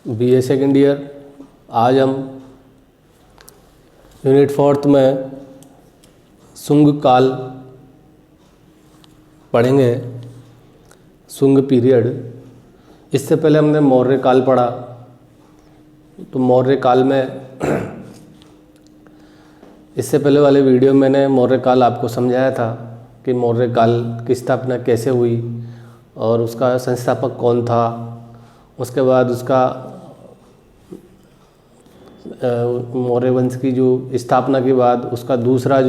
BA second year. आज हम unit 4 में शुंग काल पढ़ेंगे, शुंग पीरियड। इससे पहले हमने मौर्य काल पढ़ा। तो मौर्य काल में इससे पहले वाले वीडियो में मैंने मौर्य काल आपको समझाया था कि मौर्य काल की स्थापना कैसे हुई और उसका संस्थापक कौन था। उसके बाद उसका मौर्य वंश की जो स्थापना के बाद उसका दूसरा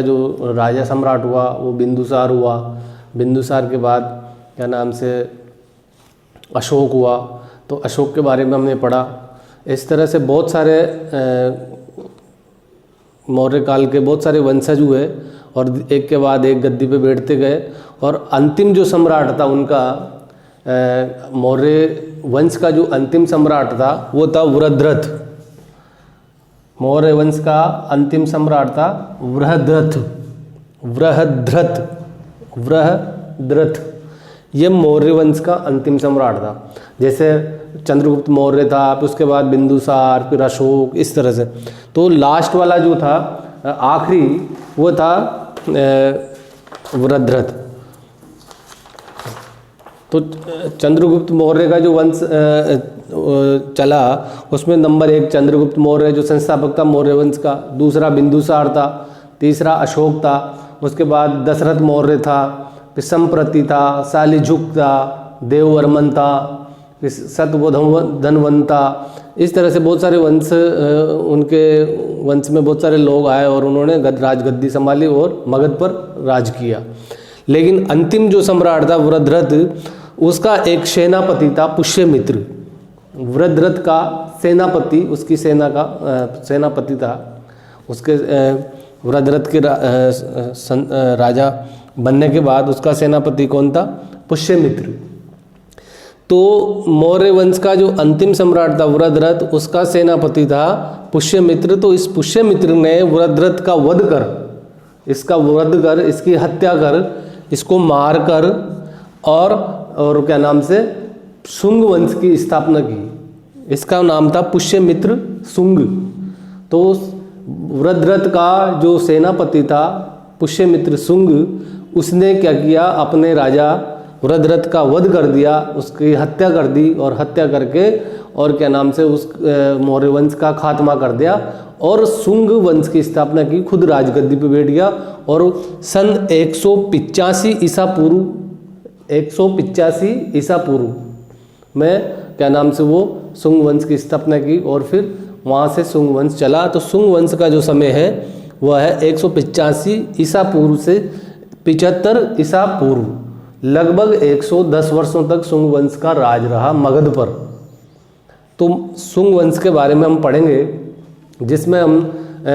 जो राजा सम्राट हुआ वो बिंदुसार हुआ। बिंदुसार के बाद क्या नाम से अशोक हुआ। तो अशोक के बारे में हमने पढ़ा। इस तरह से बहुत सारे मौर्य काल के बहुत सारे वंशज हुए और एक के बाद एक गद्दी पे बैठते गए। और अंतिम जो सम्राट था उनका मौर्य वंश का जो अंतिम सम्राट था वो था वृहद्रथ। मौर्य वंश का अंतिम सम्राट था वृहद्रथ। ये मौर्य वंश का अंतिम सम्राट था। जैसे चंद्रगुप्त मौर्य था, फिर उसके बाद बिंदुसार, फिर अशोक, इस तरह से। तो लास्ट वाला जो था आखिरी वो था वृहद्रथ। तो चंद्रगुप्त मौर्य का जो वंश चला उसमें नंबर 1 चंद्रगुप्त मौर्य जो संस्थापक था मौर्य वंश का। दूसरा बिंदुसार था। तीसरा अशोक था। उसके बाद दशरथ मौर्य था। फिर संप्रति था, शालिजुक था, देववर्मन था, फिर सतवधन्वंत था। इस तरह से बहुत सारे वंश, उनके वंश में बहुत सारे लोग आए और उन्होंने राजगद्दी संभाली और मगध पर राज किया। लेकिन अंतिम जो सम्राट था वृहद्रथ, उसका एक सेनापति था पुष्यमित्र। वृहद्रथ का सेनापति, उसकी सेना का सेनापति था। उसके वृहद्रथ के राजा बनने के बाद उसका सेनापति कौन था? पुष्यमित्र। तो मौर्य वंश का जो अंतिम सम्राट था वृहद्रथ, उसका सेनापति था पुष्यमित्र। तो इस पुष्यमित्र ने वृहद्रथ का वध कर, इसकी हत्या कर, इसको मार कर और क्या नाम से शुंग वंश की स्थापना की। इसका नाम था पुष्यमित्र शुंग। तो वृहद्रथ का जो सेनापति था पुष्यमित्र शुंग, उसने क्या किया, अपने राजा वृहद्रथ का वध कर दिया, उसकी हत्या कर दी और हत्या करके और क्या नाम से उस मौर्य वंश का खात्मा कर दिया और शुंग वंश की स्थापना की। खुद राजगद्दी पे बैठ गया और सन 185 ईसा पूर्व में क्या नाम से वो शुंग वंश की स्थापना की और फिर वहाँ से शुंग वंश चला। तो शुंग वंश का जो समय है वह है 185 ईसा पूर्व से 75 ईसा पूर्व। लगभग 110 वर्षों तक शुंग वंश का राज रहा मगध पर। तो शुंग वंश के बारे में हम पढ़ेंगे, जिसमें हम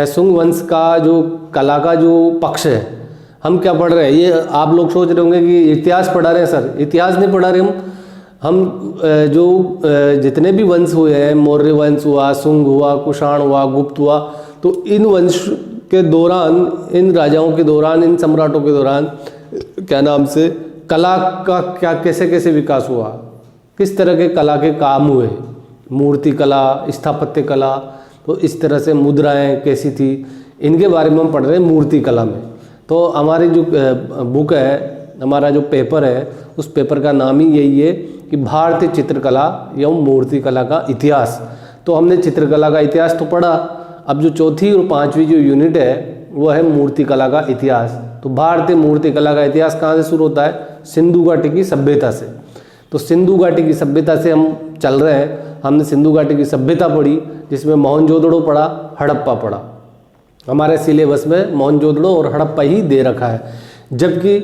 शुंग वंश का जो कला का जो पक्ष है, हम क्या पढ़ रहे हैं। ये आप लोग सोच रहे होंगे कि इतिहास पढ़ा रहे हैं सर। इतिहास नहीं पढ़ा रहे हम जो जितने भी वंश हुए हैं, मौर्य वंश हुआ, शुंग हुआ, कुषाण हुआ, गुप्त हुआ, तो इन वंश के दौरान, इन राजाओं के दौरान, इन सम्राटों के दौरान क्या नाम से कला का क्या कैसे कैसे विकास हुआ, किस तरह के कला के काम हुए, मूर्ति कला, स्थापत्य कला, तो इस तरह से मुद्राएं कैसी थी, इनके बारे में हम पढ़ रहे हैं मूर्ति कला में। तो हमारी जो बुक है, हमारा जो पेपर है, उस पेपर का नाम ही यही है कि भारतीय चित्रकला एवं मूर्ति कला का इतिहास। तो हमने चित्रकला का इतिहास तो पढ़ा। अब जो चौथी और पांचवी जो यूनिट है वो है मूर्ति कला का इतिहास। तो भारतीय मूर्ति कला का इतिहास कहाँ से शुरू होता है? सिंधु घाटी की सभ्यता से। तो सिंधु घाटी की सभ्यता से हम चल रहे हैं। हमने सिंधु घाटी की सभ्यता पढ़ी, जिसमें मोहनजोदड़ो पढ़ा, हड़प्पा पढ़ा। हमारे सिलेबस में मोहनजोदड़ो और हड़प्पा ही दे रखा है। जबकि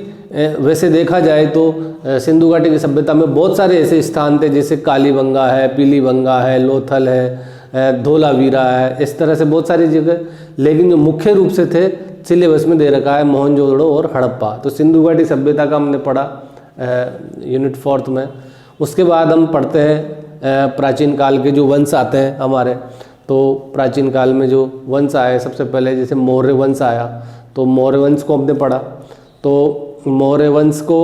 वैसे देखा जाए तो सिंधु घाटी की सभ्यता में बहुत सारे ऐसे स्थान थे, जैसे कालीबंगा है, पीलीबंगा है, लोथल है, धोलावीरा है, इस तरह से बहुत सारी जगह। लेकिन जो मुख्य रूप से थे सिलेबस में दे रखा है मोहनजोदड़ो और हड़प्पा। तो सिंधु घाटी सभ्यता का हमने पढ़ा यूनिट 4 में। उसके बाद हम पढ़ते हैं प्राचीन काल के जो वंश आते हैं हमारे। तो प्राचीन काल में जो वंश आए, सबसे पहले जैसे मौर्य वंश आया, तो मौर्य वंश को हमने पढ़ा। तो मौर्य वंश को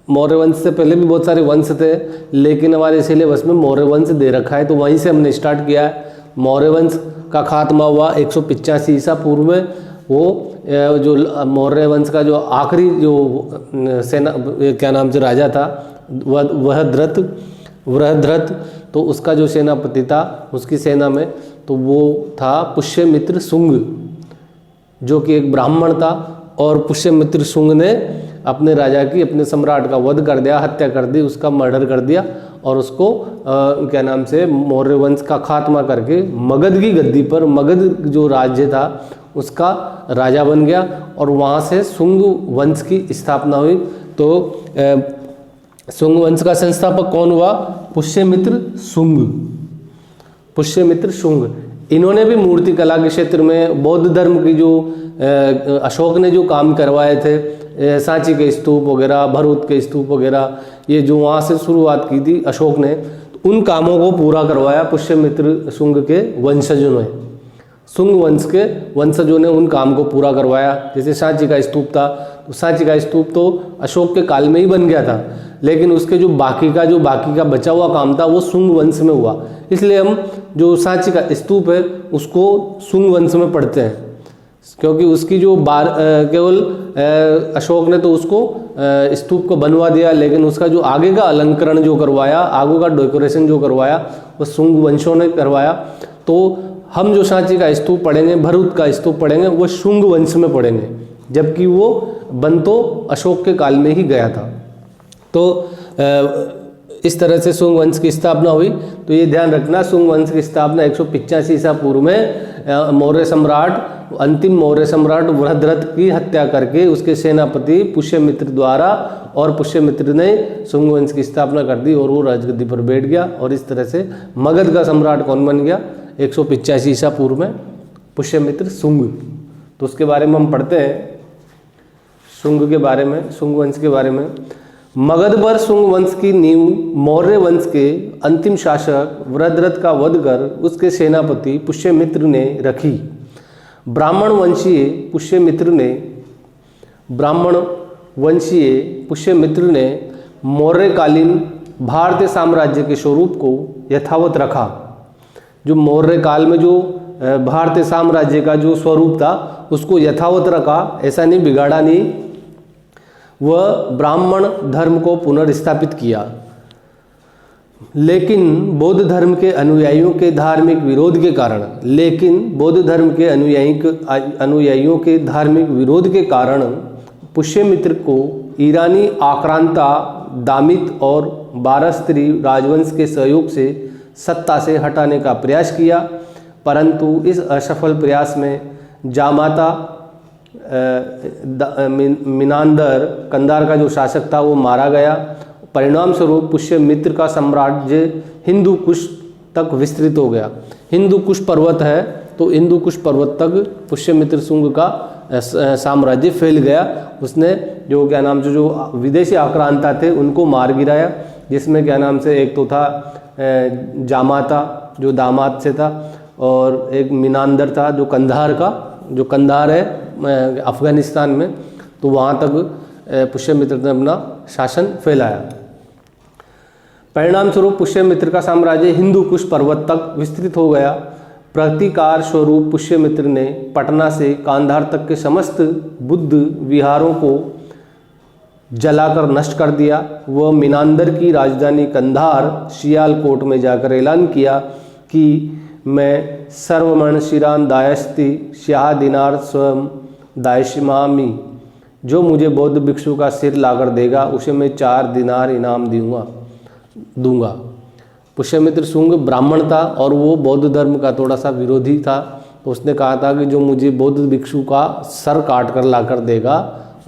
मौर्य वंश से पहले भी बहुत सारे वंश थे, लेकिन हमारे सिलेबस में मौर्य वंश दे रखा है, तो वहीं से हमने स्टार्ट किया है। मौर्य वंश का खात्मा हुआ 185 ईसा पूर्व में। वो जो मौर्य वंश का जो आखिरी जो सेना क्या नाम से राजा था वह वृहद्रथ, तो उसका जो सेनापति था उसकी सेना में तो वो था पुष्यमित्र शुंग, जो कि एक ब्राह्मण था। और पुष्यमित्र शुंग ने अपने राजा की, अपने सम्राट का वध कर दिया, हत्या कर दी, उसका मर्डर कर दिया और उसको क्या नाम से मौर्य वंश का खात्मा करके मगध की गद्दी पर, मगध जो राज्य था उसका राजा बन गया और वहाँ से शुंग वंश की स्थापना हुई। तो शुंग वंश का संस्थापक कौन हुआ? पुष्यमित्र शुंग। पुष्यमित्र शुंग, इन्होंने भी मूर्ति कला के क्षेत्र में बौद्ध धर्म की जो अशोक ने जो काम करवाए थे, सांची के स्तूप वगैरह, भरूच के स्तूप वगैरह, ये जो वहाँ से शुरुआत की थी अशोक ने, तो उन कामों को पूरा करवाया पुष्यमित्र शुंग के वंशजों ने। शुंग वंश के वंशजों ने उन काम को पूरा करवाया। जैसे सांची का स्तूप था, तो सांची का स्तूप तो अशोक के काल में ही बन गया था, लेकिन उसके जो बाकी का बचा हुआ काम था वो शुंग वंश में हुआ। इसलिए हम जो सांची का स्तूप है उसको शुंग वंश में पढ़ते हैं, क्योंकि उसकी जो केवल अशोक ने तो उसको स्तूप को बनवा दिया, लेकिन उसका जो आगे का अलंकरण जो करवाया, आगे का डेकोरेशन जो करवाया वो शुंग वंशों ने करवाया। तो हम जो सांची का स्तूप पढ़ेंगे, भरूच का स्तूप पढ़ेंगे, वो शुंग वंश में पढ़ेंगे, जबकि वो बन तो अशोक के काल में ही गया था। तो इस तरह से शुंग वंश की स्थापना हुई। तो ये ध्यान रखना, शुंग वंश की स्थापना 185 ईसा पूर्व में मौर्य सम्राट, अंतिम मौर्य सम्राट वृहद्रथ की हत्या करके उसके सेनापति पुष्यमित्र द्वारा, और पुष्यमित्र ने शुंग वंश की स्थापना कर दी और वो राजगद्दी पर बैठ गया। और इस तरह से मगध का सम्राट कौन बन गया? 185 ईसा पूर्व में पुष्यमित्र शुंग। तो उसके बारे में हम पढ़ते हैं, शुंग के बारे में, शुंग वंश के बारे में। मगध पर शुंग वंश की नींव मौर्य वंश के अंतिम शासक वृहद्रथ का वध कर उसके सेनापति पुष्यमित्र ने रखी। ब्राह्मण वंशीय पुष्यमित्र ने मौर्यकालीन भारतीय साम्राज्य के स्वरूप को यथावत रखा। जो मौर्य काल में जो भारतीय साम्राज्य का जो स्वरूप था उसको यथावत रखा, ऐसा नहीं बिगाड़ा नहीं। वह ब्राह्मण धर्म को पुनर्स्थापित किया, लेकिन बौद्ध धर्म के अनुयायियों के धार्मिक विरोध के कारण पुष्यमित्र को ईरानी आक्रांता दामित और बारहस्तरी राजवंश के सहयोग से सत्ता से हटाने का प्रयास किया, परंतु इस असफल प्रयास में जामाता मिनांदर कंधार का जो शासक था वो मारा गया। परिणाम स्वरूप पुष्यमित्र का साम्राज्य हिंदू कुश तक विस्तृत हो गया। हिंदू कुश पर्वत है, तो हिंदू कुश पर्वत तक पुष्यमित्र शुंग का साम्राज्य फैल गया। उसने जो क्या नाम से जो विदेशी आक्रांता थे उनको मार गिराया, जिसमें क्या नाम से एक तो था जामाता जो दामात से था, और एक मिनांदर था जो कंधार है अफगानिस्तान में, तो वहाँ तक पुष्यमित्र ने अपना शासन फैलाया। परिणाम स्वरूप पुष्यमित्र का साम्राज्य हिंदू कुश पर्वत तक विस्तृत हो गया। प्रतिकार स्वरूप पुष्यमित्र ने पटना से कांधार तक के समस्त बुद्ध विहारों को जलाकर नष्ट कर दिया। वह मिनांदर की राजधानी कंधार सियालकोट में जाकर ऐलान किया कि मैं सर्वमण शिरान दायस्ती शाह दिनार स्वयं दायशिमामी, जो मुझे बौद्ध भिक्षु का सिर लाकर देगा उसे मैं 4 दिनार इनाम दूंगा। पुष्यमित्र शुंग ब्राह्मण था और वो बौद्ध धर्म का थोड़ा सा विरोधी था, तो उसने कहा था कि जो मुझे बौद्ध भिक्षु का सर काट कर लाकर देगा,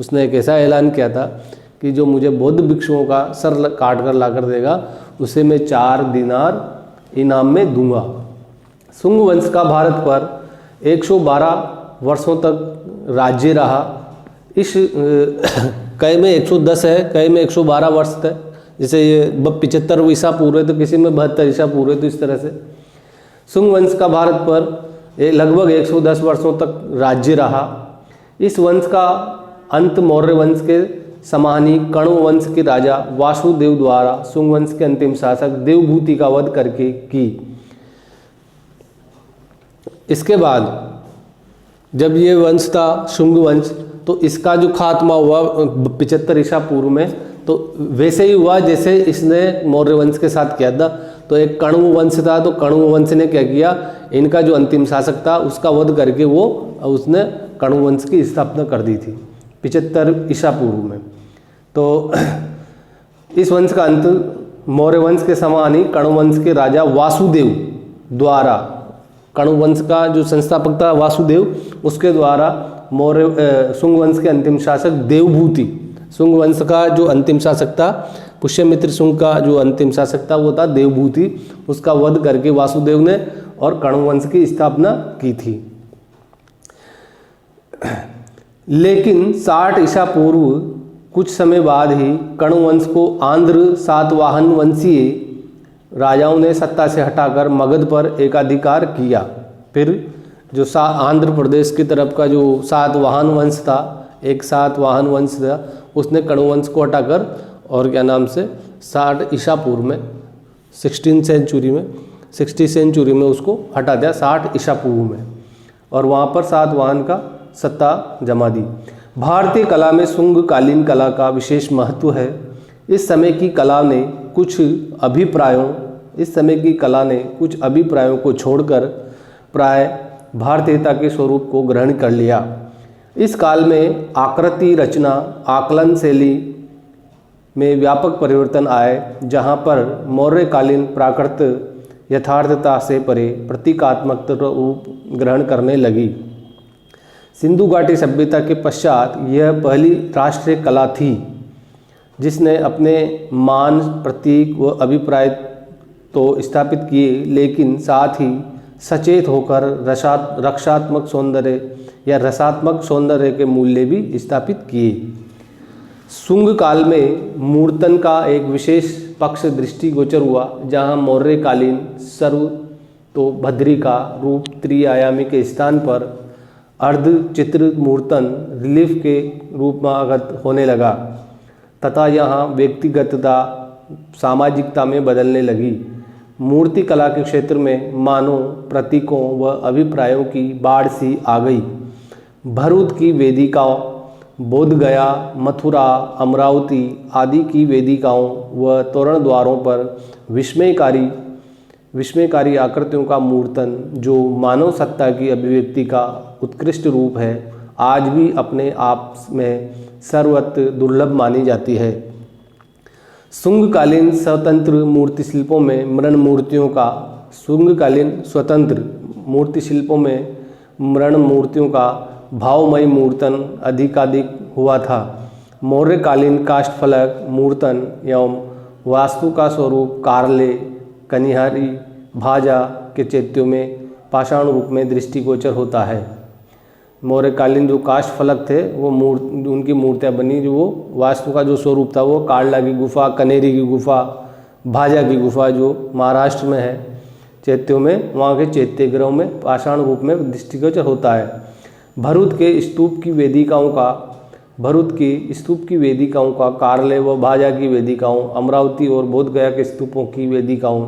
उसने एक ऐसा ऐलान किया था कि जो मुझे बौद्ध भिक्षुओं का सर काट कर लाकर देगा उसे मैं 4 दिनार इनाम में दूंगा। शुंग वंश का भारत पर 112 वर्षों तक राज्य रहा। इस कई में 110 है, कई में 112 वर्ष है। जैसे ये 75 ईसा पूर्व है तो किसी में 72 ईसा पूर्व है, तो इस तरह से शुंग वंश का भारत पर लगभग 110 वर्षों तक राज्य रहा। इस वंश का अंत मौर्य वंश के समानी कण्व वंश के राजा वासुदेव द्वारा शुंग वंश के अंतिम शासक देवभूति का वध करके की। इसके बाद जब ये वंश था शुंग वंश, तो इसका जो खात्मा हुआ 75 ईसा पूर्व में, तो वैसे ही हुआ जैसे इसने मौर्य वंश के साथ किया था। तो एक कण्व वंश था, तो कण्व वंश ने क्या किया, इनका जो अंतिम शासक था उसका वध करके वो उसने कण्व वंश की स्थापना कर दी थी 75 ईसा पूर्व में। तो इस वंश का अंत मौर्य वंश के समान ही कण्व वंश के राजा वासुदेव द्वारा, कण्व वंश का जो संस्थापक था वासुदेव, उसके द्वारा मौर्य शुंग वंश के अंतिम शासक देवभूति, शुंग वंश का जो अंतिम शासक था, पुष्यमित्र शुंग का जो अंतिम शासक था वो था देवभूति, उसका वध करके वासुदेव ने और कण्व वंश की स्थापना की थी। लेकिन 60 ईसा पूर्व कुछ समय बाद ही कण्व वंश को आंध्र सातवाहन वंशीय राजाओं ने सत्ता से हटाकर मगध पर एकाधिकार किया। फिर जो आंध्र प्रदेश की तरफ का जो सातवाहन वंश था, एक सातवाहन वंश था, उसने कण्व वंश को हटाकर और क्या नाम से 60 ईसा पूर्व में 16 सेंचुरी में उसको हटा दिया, 60 ईसा पूर्व में, और वहाँ पर सातवाहन का सत्ता जमा दी। भारतीय कला में शुंगकालीन कला का विशेष महत्व है। इस समय की कला ने कुछ अभिप्रायों को छोड़कर प्राय भारतीयता के स्वरूप को ग्रहण कर लिया। इस काल में आकृति रचना आकलन शैली में व्यापक परिवर्तन आए, जहाँ पर मौर्यकालीन प्राकृत यथार्थता से परे प्रतीकात्मक रूप ग्रहण करने लगी। सिंधु घाटी सभ्यता के पश्चात यह पहली राष्ट्रीय कला थी जिसने अपने मान, प्रतीक व अभिप्राय तो स्थापित किए, लेकिन साथ ही सचेत होकर रक्षात्मक सौंदर्य या रसात्मक सौंदर्य के मूल्य भी स्थापित किए। शुंग काल में मूर्तन का एक विशेष पक्ष दृष्टिगोचर हुआ, जहाँ मौर्यकालीन सर्व तो भद्री का रूप त्रिआयामी के स्थान पर अर्धचित्र मूर्तन रिलीफ के रूप में आगत होने लगा तथा यहाँ व्यक्तिगतता सामाजिकता में बदलने लगी। मूर्ति कला के क्षेत्र में मानव प्रतीकों व अभिप्रायों की बाढ़ सी आ गई। भरूच की वेदिकाओं, बोधगया, मथुरा, अमरावती आदि की वेदिकाओं व तोरण द्वारों पर विस्मयकारी आकृतियों का मूर्तन, जो मानव सत्ता की अभिव्यक्ति का उत्कृष्ट रूप है, आज भी अपने आप में सर्वत्र दुर्लभ मानी जाती है। शुंगकालीन स्वतंत्र मूर्ति शिल्पों में मृण मूर्तियों का भावमयी मूर्तन अधिकाधिक हुआ था। मौर्यकालीन काष्ठफलक मूर्तन एवं वास्तु का स्वरूप कारले, कनिहारी, भाजा के चैत्यों में पाषाण रूप में दृष्टिगोचर होता है। मौर्यकालीन जो काष्ठफलक थे वो उनकी मूर्तियाँ बनी, जो वो वास्तु का जो स्वरूप था वो कारला की गुफा, कनेरी की गुफा, भाजा की गुफा जो महाराष्ट्र में है चैत्यों में, वहाँ के चैत्य गृहों में पाषाण रूप में दृष्टिगोचर होता है। भरूच के स्तूप की वेदिकाओं का कारले व भाजा की वेदिकाओं, अमरावती और बोधगया के स्तूपों की वेदिकाओं,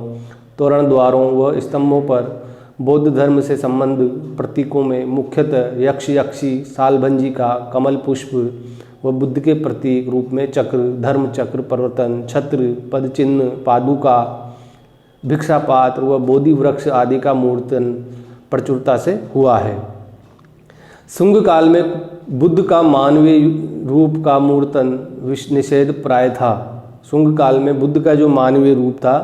तोरण द्वारों व स्तंभों पर बौद्ध धर्म से संबंध प्रतीकों में मुख्यतः यक्षी, सालभंजी का कमल पुष्प व बुद्ध के प्रतीक रूप में चक्र, धर्म चक्र, परिवर्तन, छत्र, पदचिन्ह, पादुका, भिक्षापात्र व बोधि वृक्ष आदि का मूर्तन प्रचुरता से हुआ है। शुंग काल में बुद्ध का मानवीय रूप का मूर्तन निषेध प्राय था। शुंग काल में बुद्ध का जो मानवीय रूप था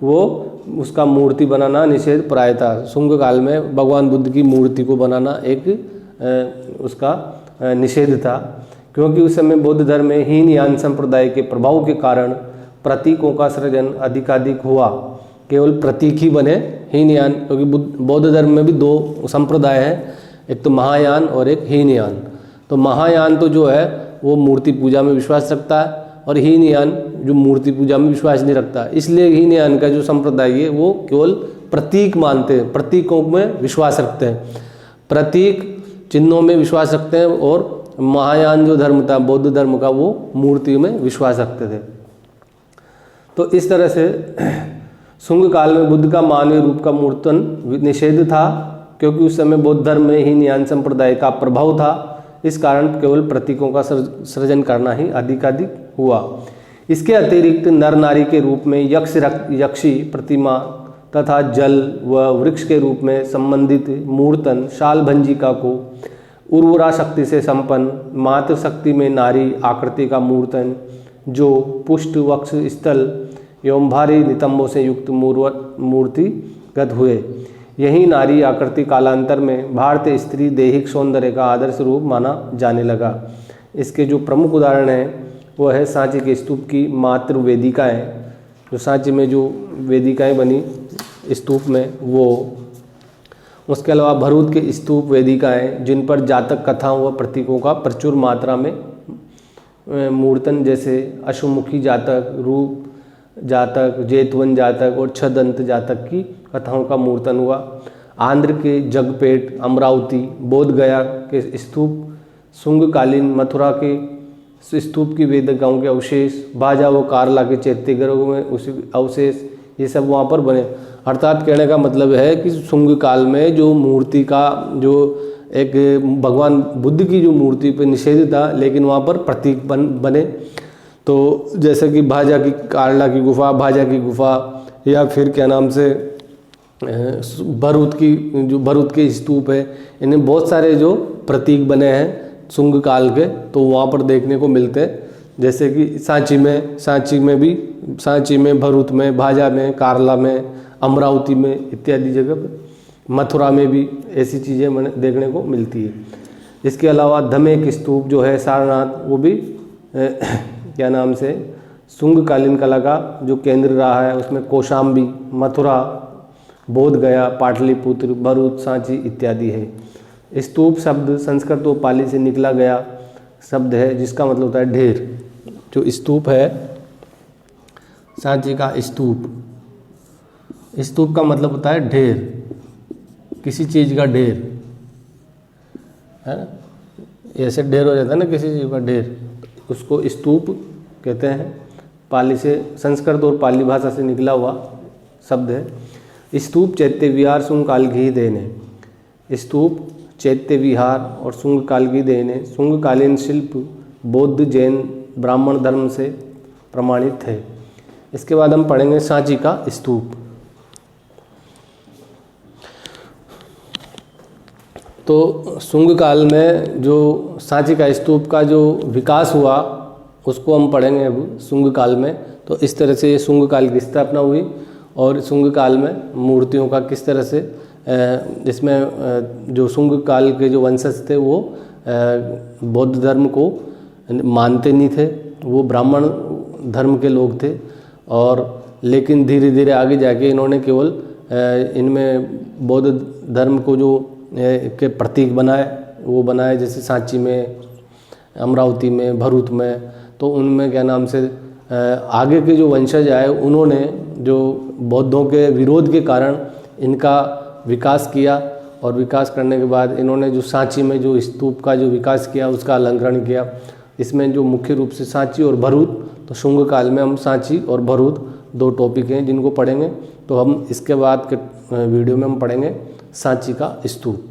वो उसका मूर्ति बनाना निषेध प्राय था। शुंग काल में भगवान बुद्ध की मूर्ति को बनाना एक उसका निषेध था, क्योंकि उस समय बौद्ध धर्म में हीनयान संप्रदाय के प्रभाव के कारण प्रतीकों का सृजन अधिकाधिक हुआ। केवल प्रतीक ही बने हीनयान, क्योंकि बौद्ध धर्म में भी दो संप्रदाय हैं, एक तो महायान और एक हीनयान। तो महायान तो जो है वो मूर्ति पूजा में विश्वास रखता है, और हीनयान जो मूर्ति पूजा में विश्वास नहीं रखता। इसलिए हीनयान का जो संप्रदाय है वो केवल प्रतीक मानते हैं, प्रतीकों में विश्वास रखते हैं, प्रतीक चिन्हों में विश्वास रखते हैं और महायान जो धर्म था, बौद्ध धर्म का, वो मूर्तियों में विश्वास रखते थे। तो इस तरह से शुंग काल में बुद्ध का मानवीय रूप का मूर्तन निषेध था, क्योंकि उस समय बौद्ध धर्म में ही न्यान संप्रदाय का प्रभाव था। इस कारण केवल प्रतीकों का सृजन करना ही अधिकाधिक हुआ। इसके अतिरिक्त नर नारी के रूप में यक्षी प्रतिमा तथा जल व वृक्ष के रूप में संबंधित मूर्तन, शाल भंजिका को उर्वरा शक्ति से संपन्न मातृ शक्ति में नारी आकृति का मूर्तन, जो पुष्ट वक्ष स्थल एवं भारी नितंबों से युक्त मूर्तिगत हुए। यही नारी आकृति कालांतर में भारतीय स्त्री दैहिक सौंदर्य का आदर्श रूप माना जाने लगा। इसके जो प्रमुख उदाहरण हैं वो है सांची के स्तूप की मातृ वेदिकाएँ, जो सांची में जो वेदिकाएँ बनी स्तूप में वो। उसके अलावा भरूच के स्तूप वेदिकाएँ जिन पर जातक कथाओं व प्रतीकों का प्रचुर मात्रा में मूर्तन, जैसे अश्वमुखी जातक, रूप जातक, जेतवन जातक और छदंत जातक की कथाओं का मूर्तन हुआ। आंध्र के जगपेट, अमरावती, बोध गया के स्तूप, शुंगकालीन मथुरा के स्तूप की वेदिकाओं के अवशेष, बाजा व कारला के चैत्यगृहों में उसी अवशेष, ये सब वहाँ पर बने। अर्थात कहने का मतलब है कि शुंग काल में जो मूर्ति का जो एक भगवान बुद्ध की जो मूर्ति पे निषेध था, लेकिन वहाँ पर प्रतीक बने। तो जैसे कि भाजा की कारला की गुफा, भाजा की गुफा, या फिर क्या नाम से भरूच के स्तूप है, इन्हें बहुत सारे जो प्रतीक बने हैं शुंग काल के, तो वहाँ पर देखने को मिलते हैं। जैसे कि सांची में, भरूच में, भाजा में, कारला में, अमरावती में इत्यादि जगह पर, मथुरा में भी ऐसी चीज़ें देखने को मिलती है। इसके अलावा धमेक स्तूप जो है सारनाथ, वो भी क्या नाम से शुंगकालीन कला का जो केंद्र रहा है। उसमें कौशाम्बी, मथुरा, बोध गया, पाटलिपुत्र, भरूच, सांची इत्यादि है। स्तूप शब्द संस्कृत व पाली से निकला गया शब्द है, जिसका मतलब होता है ढेर। जो स्तूप है, सांची का स्तूप, स्तूप का मतलब होता है ढेर, किसी चीज़ का ढेर, है ना। ऐसे ढेर हो जाता है ना किसी चीज़ का ढेर, उसको स्तूप कहते हैं। पाली से, संस्कृत और पाली भाषा से निकला हुआ शब्द है। स्तूप चैत्य विहार शुंग काल की ही देन है। स्तूप चैत्य विहार और शुंग काल की देन है। शुंगकालीन शिल्प बौद्ध, जैन, ब्राह्मण धर्म से प्रमाणित है। इसके बाद हम पढ़ेंगे सांची का स्तूप। तो शुंग काल में जो सांची का स्तूप का जो विकास हुआ उसको हम पढ़ेंगे अब शुंग काल में। तो इस तरह से ये शुंग काल की स्थापना हुई और शुंग काल में मूर्तियों का किस तरह से इसमें जो शुंग काल के जो वंशज थे वो बौद्ध धर्म को मानते नहीं थे, वो ब्राह्मण धर्म के लोग थे। और लेकिन धीरे धीरे आगे जाके इन्होंने केवल इनमें बौद्ध धर्म को जो के प्रतीक बनाए, जैसे सांची में, अमरावती में, भरूच में। तो उनमें क्या नाम से आगे के जो वंशज आए उन्होंने जो बौद्धों के विरोध के कारण इनका विकास किया, और विकास करने के बाद इन्होंने जो सांची में जो स्तूप का जो विकास किया उसका अलंकरण किया। इसमें जो मुख्य रूप से सांची और भरूच, तो शुंग काल में हम सांची और भरूच दो टॉपिक हैं जिनको पढ़ेंगे। तो हम इसके बाद के वीडियो में हम पढ़ेंगे सांची का स्तूप।